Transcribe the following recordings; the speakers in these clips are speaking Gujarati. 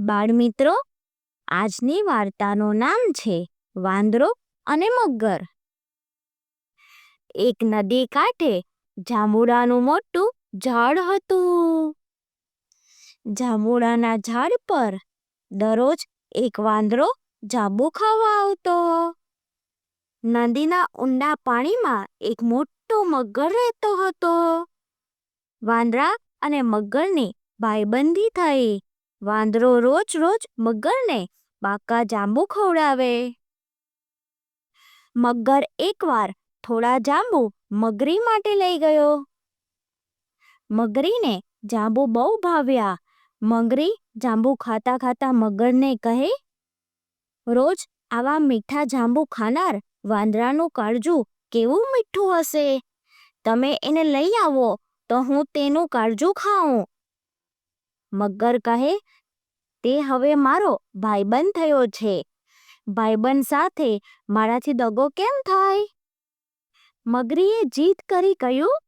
બાળમિત્રો, આજની વાર્તાનું નામ છે વાંદરો અને મગર. એક નદી કાંઠે જાંબુડાનું મોટું ઝાડ હતું. જાંબુડાના ઝાડ પર દરરોજ એક વાંદરો જાંબુ ખાવા આવતો. નદીના ઊંડા પાણીમાં એક મોટો મગર રહેતો હતો. વાંદરા અને મગરની ભાઈબંધી થઈ. વાંદરો રોજ રોજ મગરને પાકા જાંબુ ખવડાવે. મગર એકવાર થોડા જાંબુ મગરી માટે લઈ ગયો. મગરીને જાંબુ બહુ ભાવ્યા. મગરી જાંબુ ખાતા ખાતા મગરને કહે, રોજ આવા મીઠા જાંબુ ખાનાર વાંદરાનું કાળજું કેવું મીઠું હશે. તમે એને લઈ આવો તો હું તેનું કાળજું ખાઉં. મગર કહે, તે હવે મારો ભાઈબંધ થયો છે. ભાઈબંધ સાથે મારાથી દગો કેમ થાય? મગરીએ જીદ કરી કહ્યું,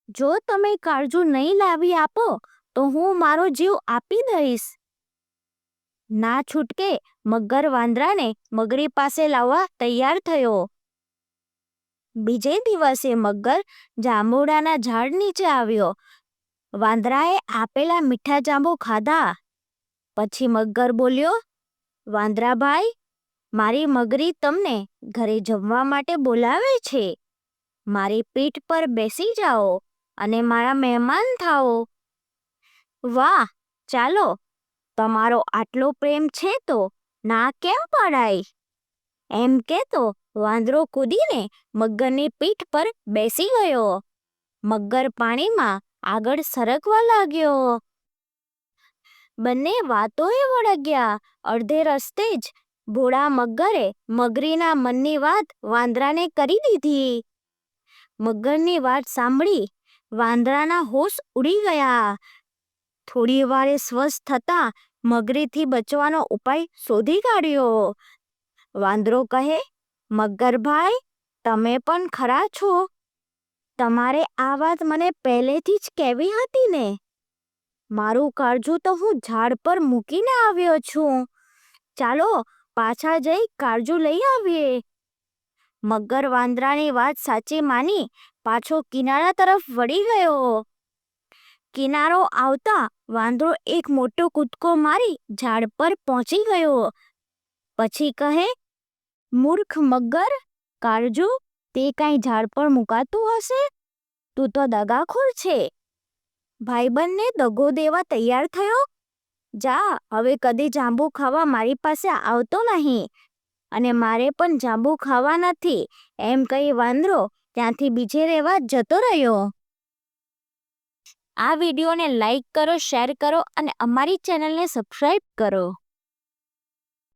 જો તમે કાળજું નહીં લાવી આપો તો હું મારો જીવ આપી દઈશ. ના છૂટકે મગર વાંદરાને મગરી પાસે લાવવા તૈયાર થયો. બીજે દિવસે મગર જાંબુડાના ઝાડ નીચે આવ્યો. વાંદરાએ આપેલા મીઠા જાંબુ ખાધા. પછી મગર બોલ્યો, વાંદરાભાઈ, મારી મગરી તમને ઘરે જમવા માટે બોલાવે છે. મારી પીઠ પર બેસી જાઓ અને મારા મહેમાન થાઓ. વાહ, ચાલો, તમારો આટલો પ્રેમ છે તો ના કેમ પડાય? એમ કહેતો વાંદરો કૂદીને મગરની પીઠ પર બેસી ગયો. મગર પાણીમાં આગળ સરકવા લાગ્યો. બંને વાતોએ વળગ્યા. અડધે રસ્તે જ ભોળા મગરે મગરીના મનની વાત વાંદરાને કરી દીધી. મગરની વાત સાંભળી વાંદરાના હોશ ઉડી ગયા. થોડી વારે સ્વસ્થ થતા મગરીથી બચવાનો ઉપાય શોધી કાઢ્યો. વાંદરો કહે, મગરભાઈ, તમે પણ ખરા છો. તમારે આ વાત મને પહેલેથી જ કહેવી હતી ને. મારું કાળજું તો હું ઝાડ પર મૂકીને આવ્યો છું. ચાલો પાછા જઈ કાળજું લઈ આવીએ. મગર વાંદરાની વાત સાચી માની પાછો કિનારા તરફ વળી ગયો. કિનારો આવતા વાંદરો એક મોટો કૂદકો મારી ઝાડ પર પહોંચી ગયો. પછી કહે, મૂર્ખ મગર, કાળજું તે કાંઈ ઝાડ પર મુકાતું હશે? તું તો દગાખોર છે. ભાઈબંધને દગો દેવા તૈયાર થયો. જા, હવે કદી જાંબુ ખાવા મારી પાસે આવતો નહીં. અને મારે પણ જાંબુ ખાવા નથી. એમ કહી વાંદરો ત્યાંથી બીજે રહેવા જતો રહ્યો. આ વિડીયોને લાઈક કરો, શેર કરો અને અમારી ચેનલને સબસ્ક્રાઈબ કરો.